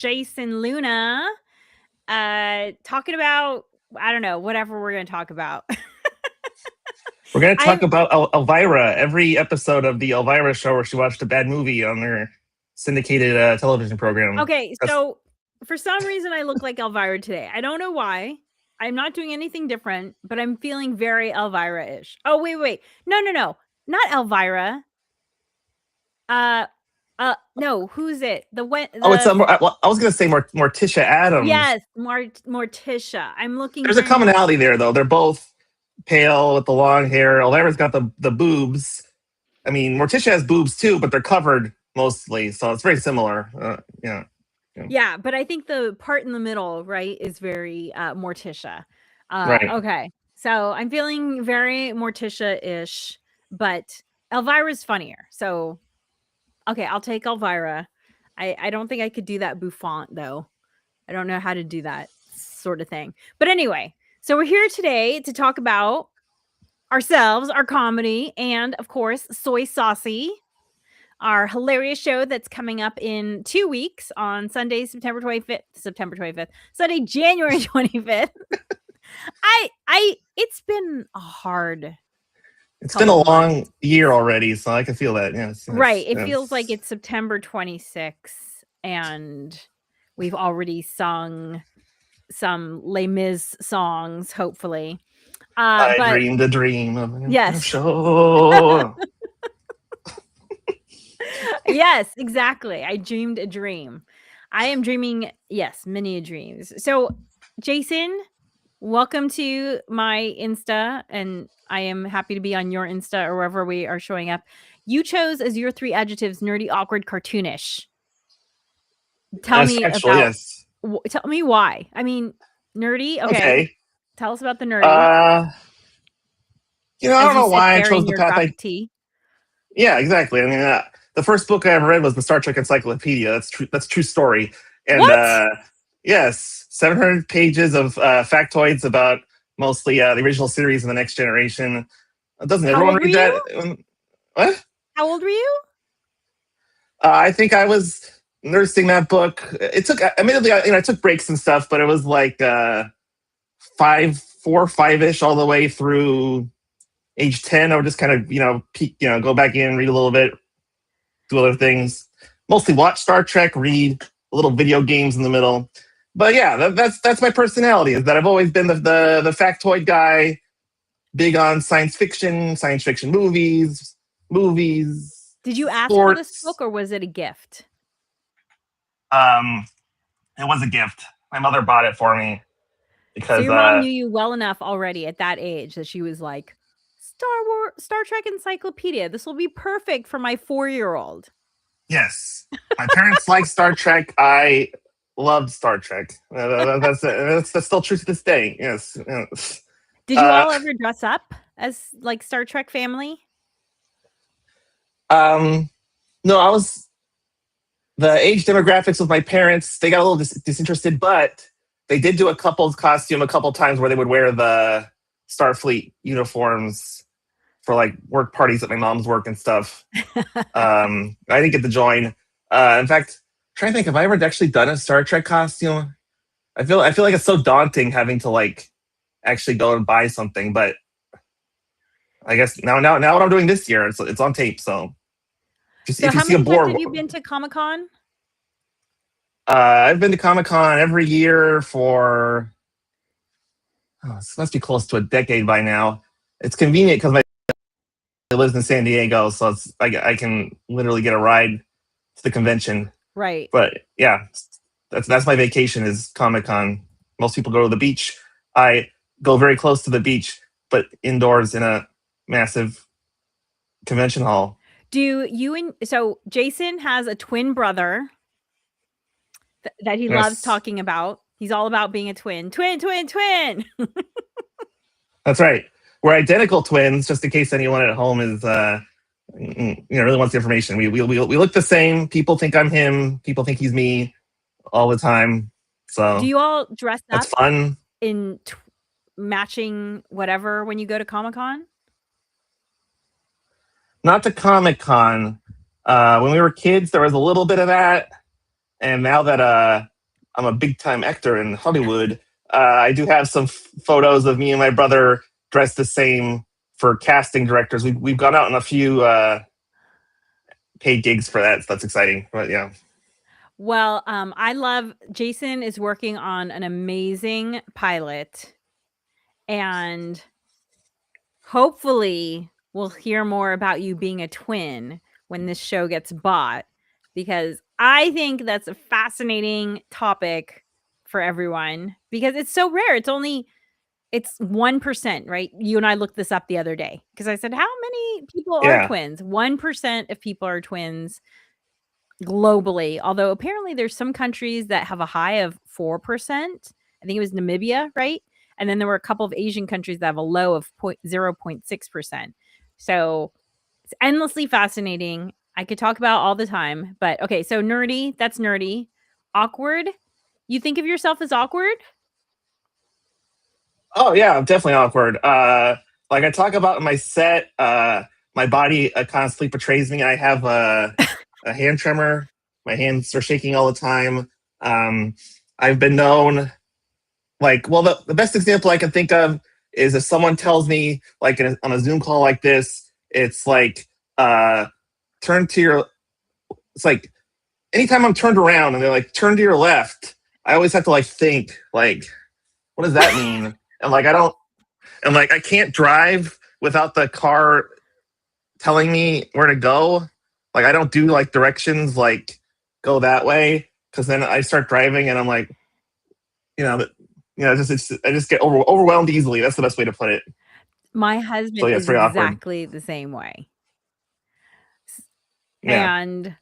Jason Luna, talking about, I don't know, whatever we're going to talk about. We're going to talk about Elvira, every episode of the Elvira show where she watched a bad movie on their syndicated television program. Okay, so for some reason I look like Elvira today. I don't know why. I'm not doing anything different, but I'm feeling very Elvira-ish. Oh, wait. No. Not Elvira. No, who's it? It's I was going to say Morticia Addams. Yes, Morticia. I'm looking. There's a commonality there, though. They're both pale with the long hair. Elvira's got the boobs. I mean, Morticia has boobs too, but they're covered mostly, so it's very similar. Yeah, but I think the part in the middle, right, is very Morticia. Right. Okay, so I'm feeling very Morticia-ish, but Elvira's funnier. So, okay, I'll take Elvira. I don't think I could do that bouffant, though. I don't know how to do that sort of thing. But anyway, so we're here today to talk about ourselves, our comedy, and, of course, Soy Saucy, our hilarious show that's coming up in 2 weeks on Sunday, September 25th, Sunday, January 25th. It's been a hard. It's been a long year already, so I can feel that. Yes. Right. It feels like it's September 26th, and we've already sung some Les Mis songs, hopefully. I dreamed a dream of a show. Yes, exactly. I dreamed a dream. I am dreaming, yes, many dreams. So, Jason, welcome to my Insta, and I am happy to be on your Insta or wherever we are showing up. You chose as your 3 adjectives nerdy, awkward, cartoonish. Tell me about. Yes. Tell me why. I mean, nerdy. Okay. Tell us about the nerdy. I don't know why I chose the path. Yeah, exactly. I mean, the first book I ever read was the Star Trek Encyclopedia. That's true story. And yes, 700 pages of factoids about mostly the original series and the Next Generation. Doesn't everyone read that? What? How old were you? I think I was nursing that book. It took, admittedly, I took breaks and stuff, but it was like 5-ish all the way through age 10. I would just kind of, go back in, read a little bit, do other things. Mostly watch Star Trek, read a little video games in the middle. But yeah, that's my personality, is that I've always been the factoid guy, big on science fiction movies. Did you ask sports. for this book, or was it a gift? It was a gift. My mother bought it for me because so your mom knew you well enough already at that age that she was like, Star Trek Encyclopedia. This will be perfect for my 4-year-old. Yes, my parents liked Star Trek. I loved Star Trek. That's still true to this day. Yes. Did you all ever dress up as like Star Trek family? No, I was the age demographics of my parents. They got a little disinterested, but they did do a couple's costume a couple times where they would wear the Starfleet uniforms for like work parties at my mom's work and stuff. I didn't get to join. In fact, I'm trying to think, have I ever actually done a Star Trek costume? I feel like it's so daunting having to like actually go and buy something, but I guess now what I'm doing this year, it's on tape. So just if you see a board, have you been to Comic-Con? I've been to Comic-Con every year for this must be close to a decade by now. It's convenient because my lives in San Diego, so I can literally get a ride to the convention. Right. But yeah, that's my vacation is Comic-Con. Most people go to the beach. I go very close to the beach, but indoors in a massive convention hall. So Jason has a twin brother that he loves talking about. He's all about being a twin. Twin. That's right. We're identical twins, just in case anyone at home is really wants the information. We look the same. People think I'm him. People think he's me all the time. So do you all dress up? That's fun. In matching whatever when you go to Comic-Con? Not to Comic-Con. When we were kids, there was a little bit of that. And now that I'm a big time actor in Hollywood. I do have some photos of me and my brother dressed the same for casting directors. We've gone out on a few paid gigs for that. So that's exciting. But yeah. Well, I love Jason is working on an amazing pilot, and hopefully we'll hear more about you being a twin when this show gets bought, because I think that's a fascinating topic for everyone because it's so rare. It's 1%, right? You and I looked this up the other day because I said, how many people are Yeah. twins? 1% of people are twins globally, although apparently there's some countries that have a high of 4%. I think it was Namibia, right? And then there were a couple of Asian countries that have a low of 0.6%. So it's endlessly fascinating. I could talk about all the time, but okay, so nerdy, that's nerdy. Awkward, you think of yourself as awkward? Oh yeah, I'm definitely awkward. Like I talk about in my set, my body constantly betrays me. I have a hand tremor. My hands are shaking all the time. I've been known, like, well, the best example I can think of is if someone tells me, like, on a Zoom call like this, it's like, turn to your, it's like, anytime I'm turned around and they're like, turn to your left, I always have to like think, like, what does that mean? And like, I don't, and like, I can't drive without the car telling me where to go. Like, I don't do like directions, like, go that way, because then I start driving and I'm like, you know, I just get overwhelmed easily. That's the best way to put it. My So husband yeah, it's is very awkward. exactly the same way. Yeah, And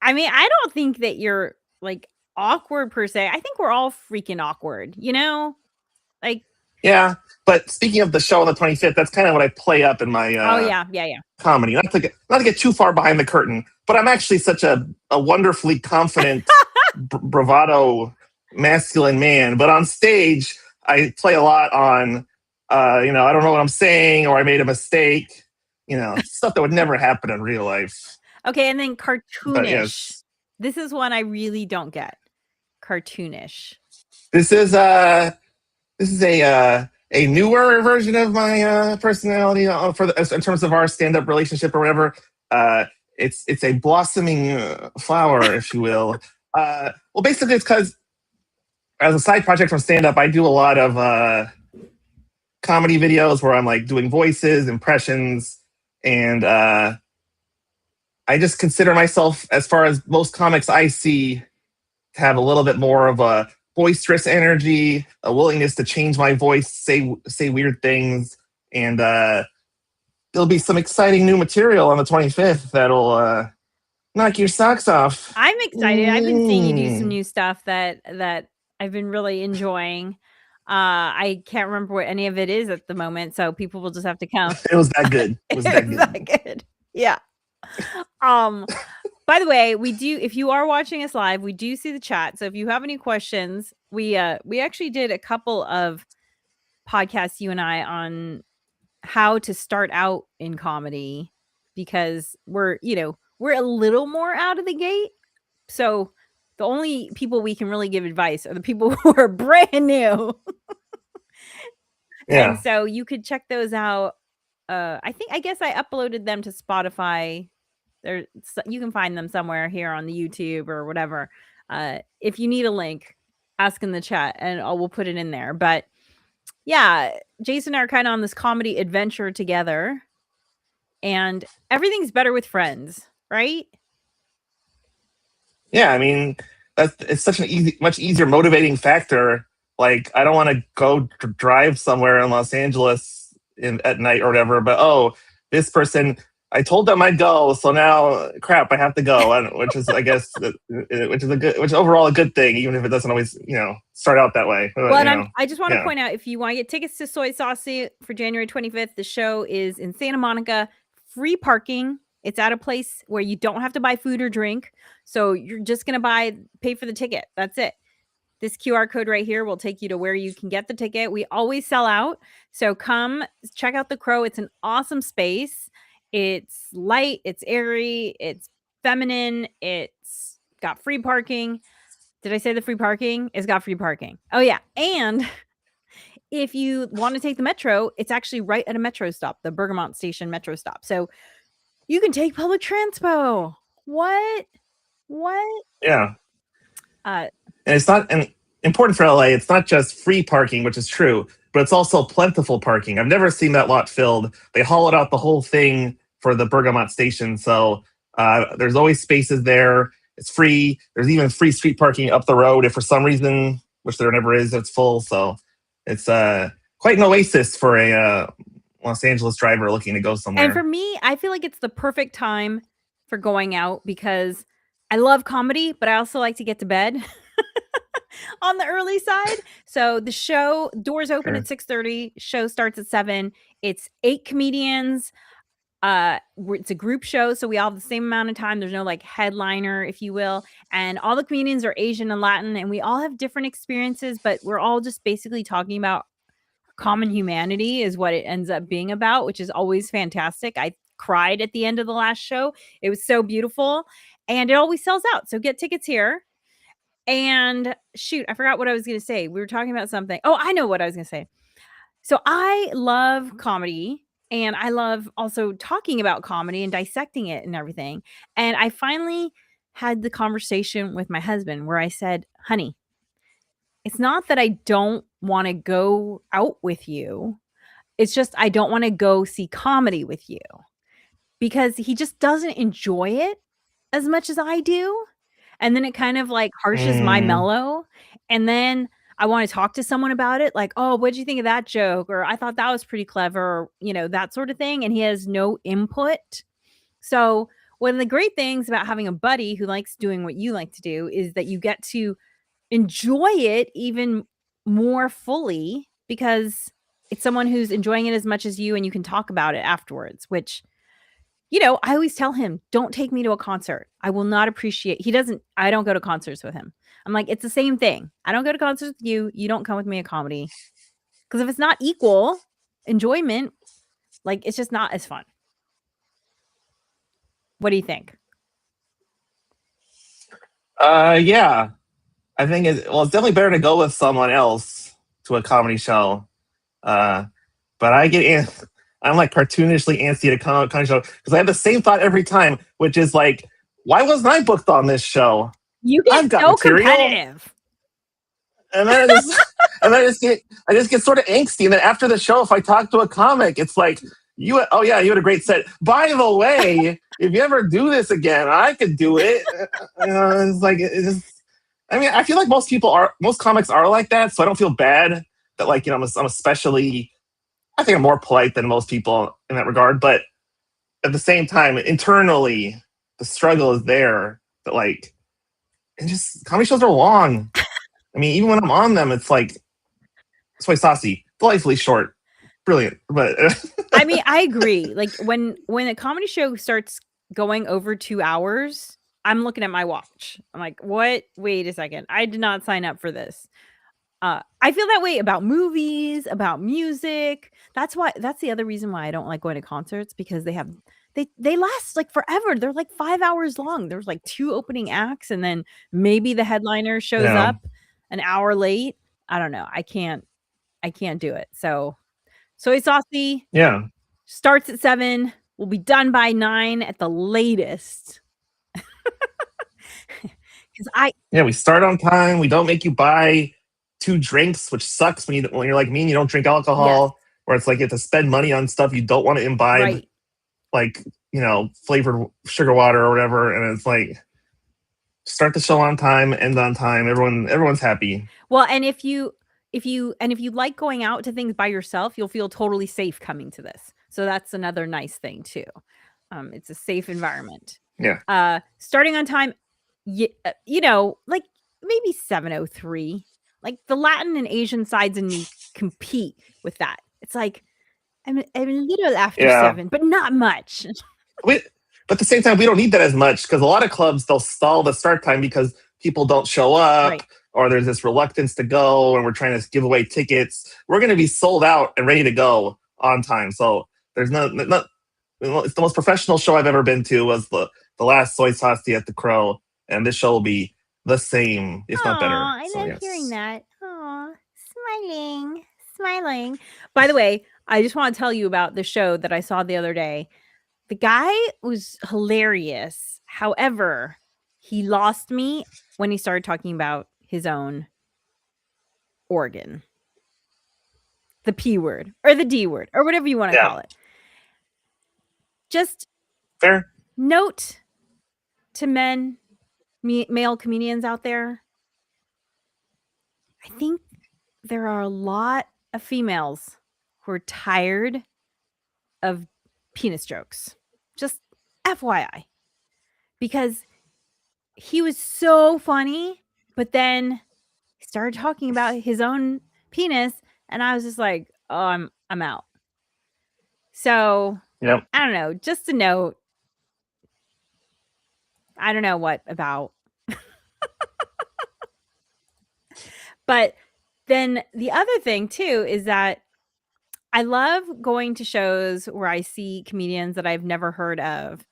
I mean, I don't think that you're like awkward per se. I think we're all freaking awkward, you know? Like, yeah. But speaking of the show on the 25th, that's kind of what I play up in my oh yeah, yeah, yeah. comedy. Not to get too far behind the curtain, but I'm actually such a wonderfully confident, bravado, masculine man. But on stage, I play a lot on, I don't know what I'm saying, or I made a mistake. Stuff that would never happen in real life. Okay, and then But cartoonish. yes, This is one I really don't get. Cartoonish. this is a newer version of my personality in terms of our stand up relationship or whatever. It's a blossoming flower, if you will. Well, basically, it's because as a side project from stand up, I do a lot of comedy videos where I'm like doing voices, impressions, and I just consider myself, as far as most comics I see, to have a little bit more of a boisterous energy, a willingness to change my voice, say weird things, and there'll be some exciting new material on the 25th that'll knock your socks off. I'm excited. I've been seeing you do some Mm. new stuff that I've been really enjoying. I can't remember what any of it is at the moment, so people will just have to come. It was that good. It Is was that good. that good? Yeah. Um, by the way, we do, if you are watching us live, we do see the chat. So if you have any questions, we actually did a couple of podcasts, you and I, on how to start out in comedy because we're a little more out of the gate. So the only people we can really give advice are the people who are brand new. And Yeah. so you could check those out. I guess I uploaded them to Spotify. You can find them somewhere here on the YouTube or whatever. If you need a link, ask in the chat and we'll put it in there. But yeah, Jason and I are kind of on this comedy adventure together, and everything's better with friends, right? Yeah, I mean, it's such much easier motivating factor. Like, I don't want to go drive somewhere in Los Angeles at night or whatever, but oh, this person, I told them I'd go, so now, crap, I have to go, which is, I guess, which is overall a good thing, even if it doesn't always, start out that way. Well, and I just want to yeah. point out, if you want to get tickets to Soy Saucy for January 25th, the show is in Santa Monica, free parking. It's at a place where you don't have to buy food or drink. So you're just going to pay for the ticket. That's it. This QR code right here will take you to where you can get the ticket. We always sell out. So come check out the Crow. It's an awesome space. It's light, it's airy, it's feminine, it's got free parking. Did I say the free parking? It's got free parking. Oh yeah, and if you want to take the metro, it's actually right at a metro stop, the Bergamot Station metro stop. So you can take public transpo. What? What? Yeah. Uh, And it's not and important for LA. It's not just free parking, which is true, but it's also plentiful parking. I've never seen that lot filled. They hollowed out the whole thing for the Bergamot station, so there's always spaces there. It's free. There's even free street parking up the road if for some reason, which there never is, it's full. So it's quite an oasis for a Los Angeles driver looking to go somewhere. and for me, I feel like it's the perfect time for going out because I love comedy, but I also like to get to bed on the early side. So the show doors open Sure. at 6:30. Show starts at 7. It's 8 comedians. It's a group show, so we all have the same amount of time. There's no like headliner, if you will, and all the comedians are Asian and Latin, and we all have different experiences, but we're all just basically talking about common humanity is what it ends up being about, which is always fantastic. I cried at the end of the last show. It was so beautiful, and it always sells out. So get tickets here. And shoot, I forgot what I was going to say. We were talking about something. Oh, I know what I was going to say. So I love comedy and I love also talking about comedy and dissecting it and everything. And I finally had the conversation with my husband where I said, honey, it's not that I don't want to go out with you. It's just I don't want to go see comedy with you because he just doesn't enjoy it as much as I do. And then it kind of like harshes my mellow. And then I want to talk to someone about it, like, oh, what did you think of that joke? Or I thought that was pretty clever, or, that sort of thing. And he has no input. So one of the great things about having a buddy who likes doing what you like to do is that you get to enjoy it even more fully because it's someone who's enjoying it as much as you and you can talk about it afterwards, which I always tell him, don't take me to a concert. I will not appreciate. I don't go to concerts with him. I'm like, it's the same thing. I don't go to concerts with you. You don't come with me to comedy. Because if it's not equal enjoyment, like it's just not as fun. What do you think? Yeah. I think it's definitely better to go with someone else to a comedy show. But I'm like cartoonishly antsy at a comedy show because I have the same thought every time, which is like, why wasn't I booked on this show? You get so competitive. And then I just get sort of angsty. And then after the show, if I talk to a comic, it's like, you had a great set. By the way, if you ever do this again, I could do it. It's like, I feel like most comics are like that. So I don't feel bad that like, I'm especially, I think I'm more polite than most people in that regard. But at the same time, internally, the struggle is there that like, and just comedy shows are long. I mean, even when I'm on them, it's like, soy saucy, delightfully short, brilliant. But I mean, I agree. Like when a comedy show starts going over 2 hours, I'm looking at my watch. I'm like, what? Wait a second. I did not sign up for this. I feel that way about movies, about music. That's the other reason why I don't like going to concerts because they last like forever. They're like 5 hours long. There's like 2 opening acts and then maybe the headliner shows up an hour late. I don't know. I can't do it. So Soy Saucy starts at 7. We'll be done by 9 at the latest. We start on time. We don't make you buy 2 drinks, which sucks when you're like me and you don't drink alcohol, where it's like you have to spend money on stuff you don't want to imbibe, like, flavored sugar water or whatever. And it's like, start the show on time, end on time. Everyone's happy. Well, and if you like going out to things by yourself, you'll feel totally safe coming to this. So that's another nice thing too. It's a safe environment. Yeah. Starting on time, like maybe 7:03. Like the Latin and Asian sides in me compete with that. It's like I'm a little after 7, but not much. But at the same time, we don't need that as much because a lot of clubs, they'll stall the start time because people don't show up or there's this reluctance to go and we're trying to give away tickets. We're going to be sold out and ready to go on time. So there's it's the most professional show I've ever been to was the last Soy Saucy at the Crow. And this show will be the same, if not better. I So love yes. hearing that. Aw, smiling. By the way, I just want to tell you about the show that I saw the other day. The guy was hilarious. However, he lost me when he started talking about his own organ. The P word or the D word or whatever you want to Yeah. call it. Just Fair. note to male comedians out there. I think there are a lot of females who are tired of penis jokes. Just FYI. Because he was so funny, but then he started talking about his own penis, and I was just like, "Oh, I'm out." So, Yep. I don't know, just a note. I don't know what about. But then the other thing too is that I love going to shows where I see comedians that I've never heard of,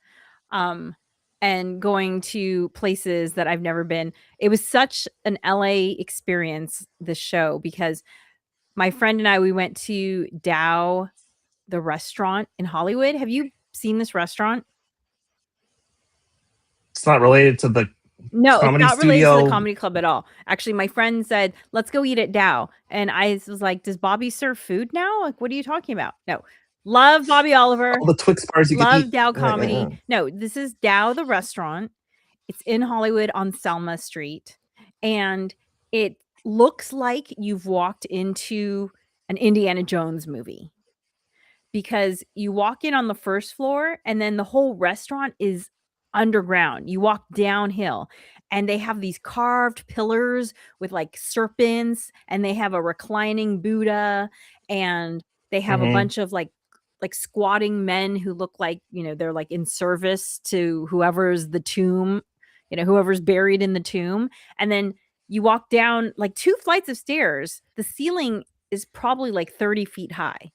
um, and going to places that I've never been. It was such an LA experience, this show, because my friend and I, we went to Dow, the restaurant in Hollywood. Have you seen this restaurant? It's not related to the No, it's comedy not related to the studio. comedy club at all. Actually, my friend said, "Let's go eat at Dow." And I was like, "Does Bobby serve food now? Like, what are you talking about?" No. Love Bobby Oliver. All the Twix bars you could Love eat. Dow Yeah. comedy. No, this is Dow the restaurant. It's in Hollywood on Selma Street. And it looks like you've walked into an Indiana Jones movie, because you walk in on the first floor and then the whole restaurant is underground. You walk downhill and they have these carved pillars with like serpents, and they have a reclining Buddha, and they have a Mm-hmm. bunch of like squatting men who look like, they're like in service to whoever's the tomb, whoever's buried in the tomb. And then you walk down like 2 flights of stairs. The ceiling is probably like 30 feet high,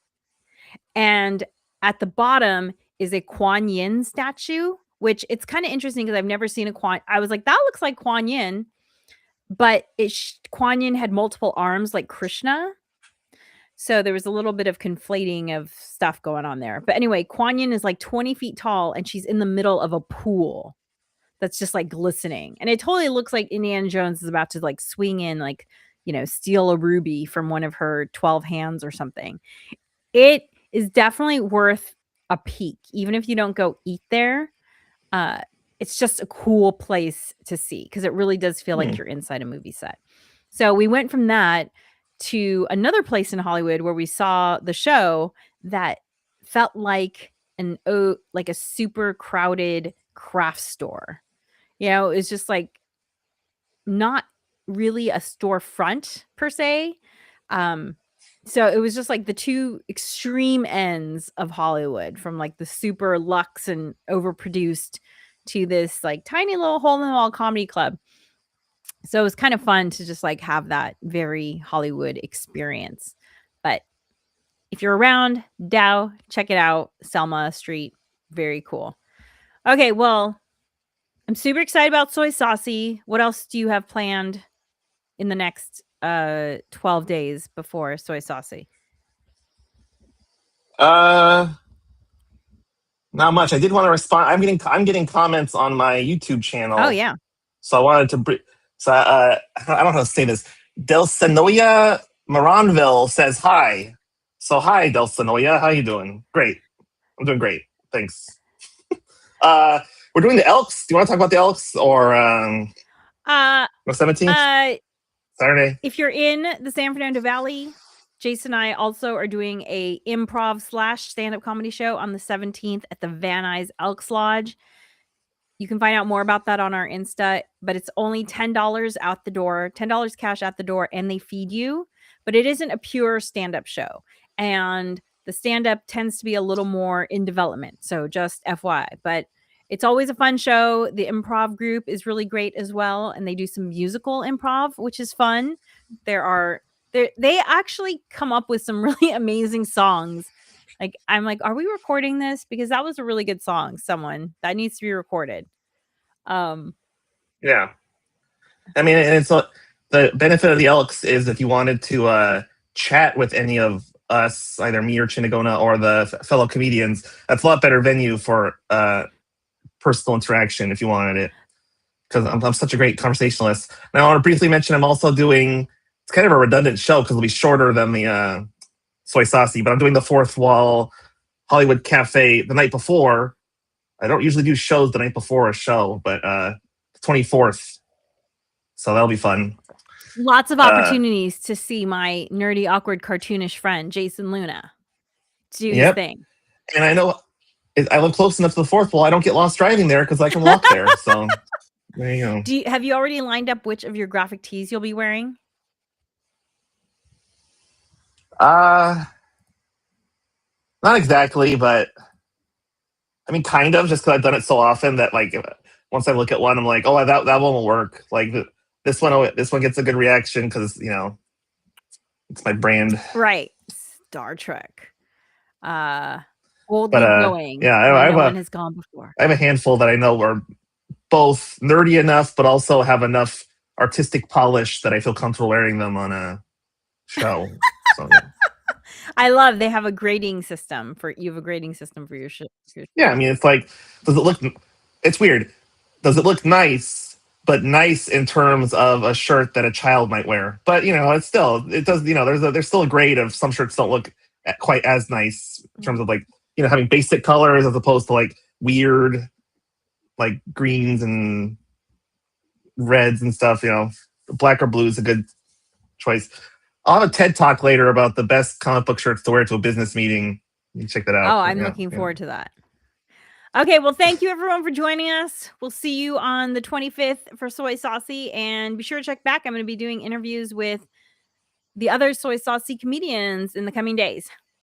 and at the bottom is a Kuan Yin statue, which it's kind of interesting because I've never seen a Kuan. I was like, that looks like Kuan Yin, but Kuan Yin had multiple arms like Krishna. So there was a little bit of conflating of stuff going on there. But anyway, Kuan Yin is like 20 feet tall and she's in the middle of a pool that's just like glistening. And it totally looks like Indiana Jones is about to like swing in, like, steal a ruby from one of her 12 hands or something. It is definitely worth a peek, even if you don't go eat there. Uh, it's just a cool place to see because it really does feel like Hmm. you're inside a movie set. So we went from that to another place in Hollywood where we saw the show that felt like like a super crowded craft store. It's just like not really a storefront per se. Um, so it was just like the two extreme ends of Hollywood, from like the super luxe and overproduced to this like tiny little hole in the wall comedy club. So it was kind of fun to just like have that very Hollywood experience. But if you're around Dow, check it out. Selma Street, very cool. Okay, well, I'm super excited about Soy Saucy. What else do you have planned in the next 12 days before Soy Saucy? Uh, Not much. I did want to respond. I'm getting comments on my YouTube Oh channel, yeah. so I wanted to. So I don't know how to say this. Delsanoia Moranville says hi. So hi, Delsanoia. How you doing? Great. I'm doing great. Thanks. We're doing the Elks. Do you want to talk about the Elks or Uh the 17th uh Saturday? if you're in the San Fernando Valley, Jason and I also are doing a improv / stand-up comedy show on the 17th at the Van Nuys Elks Lodge. You can find out more about that on our Insta, but it's only $10 out the door, $10 cash at the door, and they feed you. But it isn't a pure stand-up show. And the stand-up tends to be a little more in development. So just FYI. But it's always a fun show. The improv group is really great as well. And they do some musical improv, which is fun. They actually come up with some really amazing songs. Like, I'm like, are we recording this? Because that was a really good song. Someone that needs to be recorded. Um, Yeah. I mean, and the benefit of the Elks is if you wanted to chat with any of us, either me or Chinagona or the fellow comedians, that's a lot better venue for personal interaction if you wanted it. Because I'm such a great conversationalist. Now, I want to briefly mention I'm also doing, it's kind of a redundant show because it'll be shorter than the Soy Saucy, but I'm doing the Fourth Wall Hollywood Cafe the night before. I don't usually do shows the night before a show, but 24th. So that'll be fun. Lots of opportunities to see my nerdy, awkward, cartoonish friend, Jason Luna, do his thing. And I know I live close enough to the Fourth Wall. I don't get lost driving there because I can walk there. So there you go. Have you already lined up which of your graphic tees you'll be wearing? Not exactly, but I mean, kind of, just because I've done it so often that like once I look at one, I'm like, oh, that one will work. Like this one gets a good reaction because it's my brand. Right, Star Trek. Boldly going. Yeah, no one has gone before. I have a handful that I know are both nerdy enough, but also have enough artistic polish that I feel comfortable wearing them on a show. So, yeah. I love they have a grading system you have a grading system for your shit. Yeah, I mean, it's like, it's weird. Does it look nice? But nice in terms of a shirt that a child might wear. But it does. There's still a grade of some shirts don't look quite as nice in terms of like having basic colors as opposed to like weird like greens and reds and stuff. Black or blue is a good choice. I'll have a TED talk later about the best comic book shirts to wear to a business meeting. You can check that out. Oh, I'm looking forward to that. Okay, well, thank you everyone for joining us. We'll see you on the 25th for Soy Saucy, and be sure to check back. I'm going to be doing interviews with the other Soy Saucy comedians in the coming days.